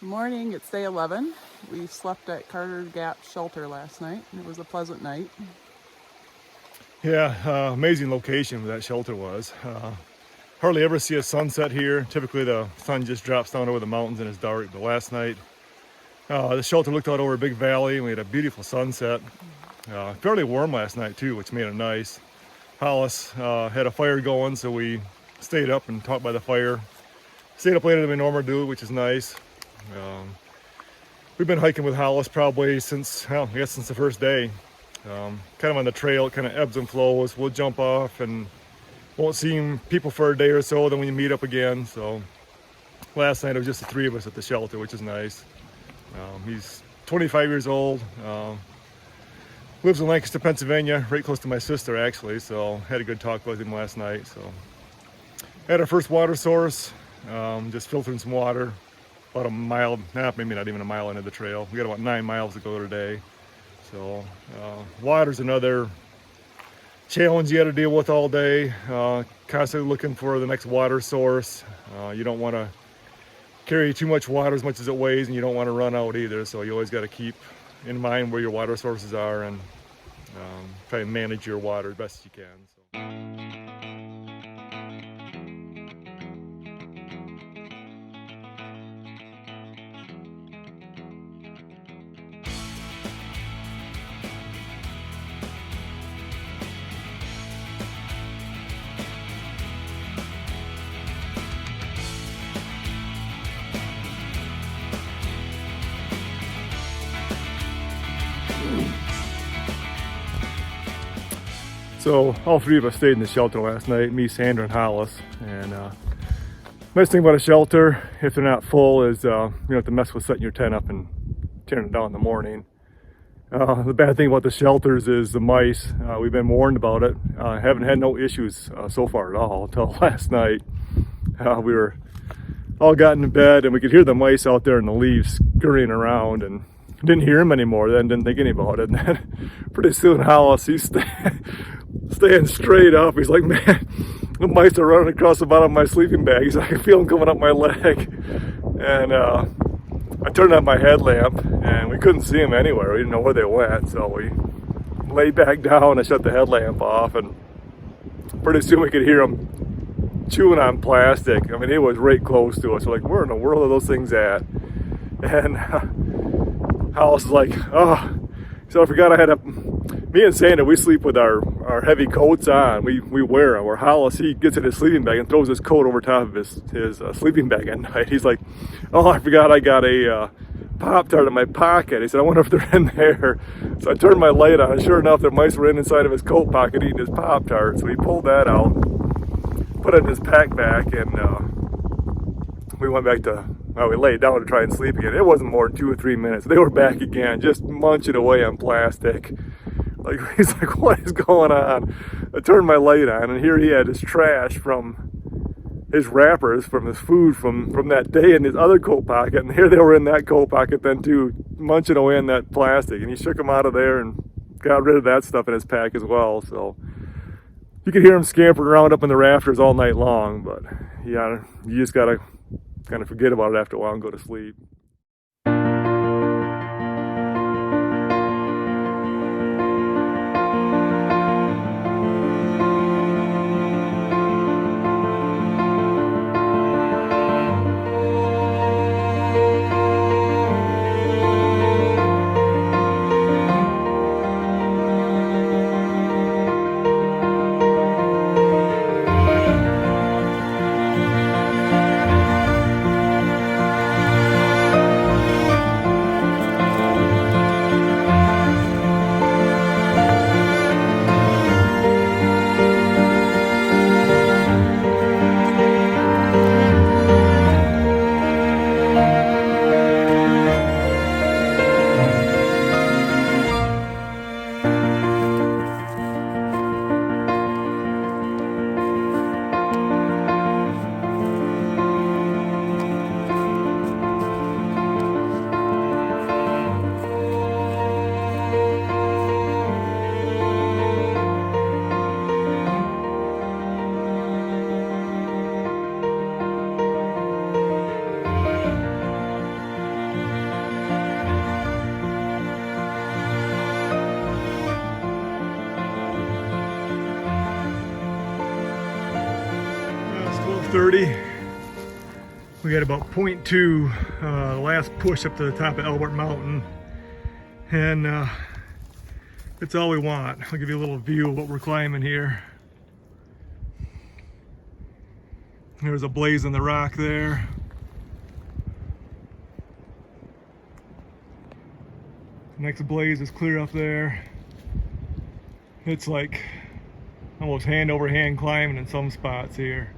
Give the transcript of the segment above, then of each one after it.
Morning, it's day 11. We slept at Carter Gap Shelter last night. It was a pleasant night. Yeah, amazing location where that shelter was. Hardly ever see a sunset here. Typically the sun just drops down over the mountains and it's dark, but last night the shelter looked out over a big valley and we had a beautiful sunset. Fairly warm last night too, which made it nice. Hollis had a fire going, so we stayed up and talked by the fire. Stayed up later than we normally do, which is nice. We've been hiking with Hollis probably since, well, I guess since the first day. Kind of on the trail, it kind of ebbs and flows. We'll jump off and won't see people for a day or so, then we meet up again. So last night it was just the three of us at the shelter, which is nice. He's 25 years old, lives in Lancaster, Pennsylvania, right close to my sister actually, so had a good talk with him last night. So had our first water source, just filtering some water, about a mile, maybe not even a mile into the trail. We got about 9 miles to go today. So water's another challenge you got to deal with all day, constantly looking for the next water source. You don't want to carry too much water as much as it weighs, and you don't want to run out either, so you always got to keep in mind where your water sources are and try and manage your water as best as you can. So. So all three of us stayed in the shelter last night, me, Sandra, and Hollis. And nice thing about a shelter, if they're not full, is you don't have to mess with setting your tent up and tearing it down in the morning. The bad thing about the shelters is the mice. We've been warned about it. Haven't had no issues so far at all until last night. We were all got in bed and we could hear the mice out there in the leaves scurrying around, and didn't hear them anymore then, didn't think any about it. And then pretty soon Hollis, he's staying straight up. He's like, man, the mice are running across the bottom of my sleeping bag. He's like, I can feel them coming up my leg. And I turned on my headlamp and we couldn't see them anywhere. We didn't know where they went. So we laid back down and shut the headlamp off, and pretty soon we could hear them chewing on plastic. I mean, it was right close to us. We're like, where in the world are those things at? And Hollis is like, oh, so I forgot I had me and Sandra, we sleep with our heavy coats on. We wear them. Where Hollis, he gets in his sleeping bag and throws his coat over top of his sleeping bag at night. He's like, oh, I forgot I got a Pop-Tart in my pocket. He said, I wonder if they're in there. So I turned my light on, and sure enough, the mice were inside of his coat pocket eating his Pop-Tart. So he pulled that out, put it in his pack back, and we went back to, well, we laid down to try and sleep again. It wasn't more than 2 or 3 minutes. They were back again, just munching away on plastic. Like, he's like, what is going on? I turned my light on, and here he had his trash from his wrappers, from his food from that day in his other coat pocket. And here they were in that coat pocket then too, munching away on that plastic. And he shook them out of there and got rid of that stuff in his pack as well. So you could hear him scampering around up in the rafters all night long. But yeah, you just got to kind of forget about it after a while and go to sleep. 2:30. We got about 0.2, the last push up to the top of Elbert Mountain, and it's all we want. I'll give you a little view of what we're climbing here. There's a blaze in the rock there. Next blaze is clear up there. It's like almost hand over hand climbing in some spots here.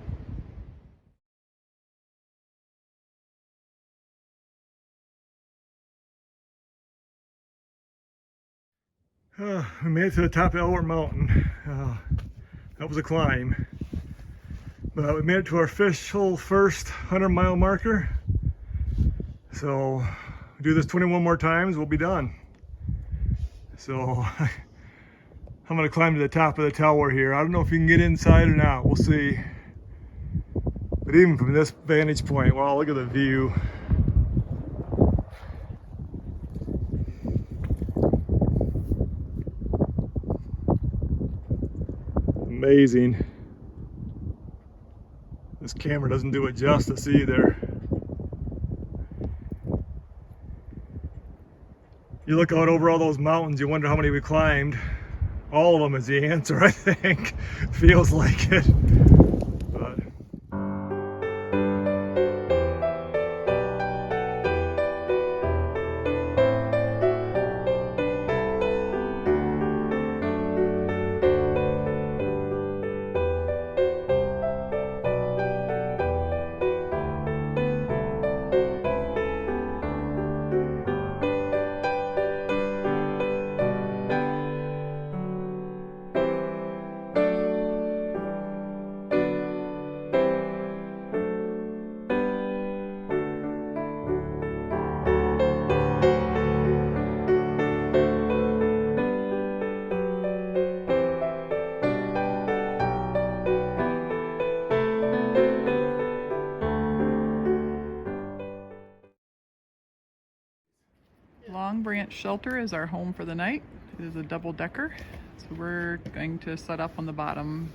We made it to the top of Elbert Mountain. That was a climb. But we made it to our official first 100-mile marker. So we do this 21 more times, we'll be done. So I'm gonna climb to the top of the tower here. I don't know if you can get inside or not, we'll see. But even from this vantage point, wow, look at the view. Amazing. This camera doesn't do it justice either. You look out over all those mountains, you wonder how many we climbed. All of them is the answer, I think. Feels like it. But Long Branch Shelter is our home for the night. It is a double-decker, so we're going to set up on the bottom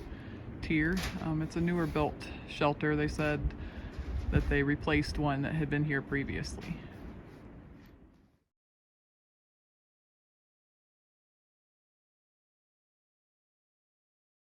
tier. It's a newer built shelter. They said that they replaced one that had been here previously.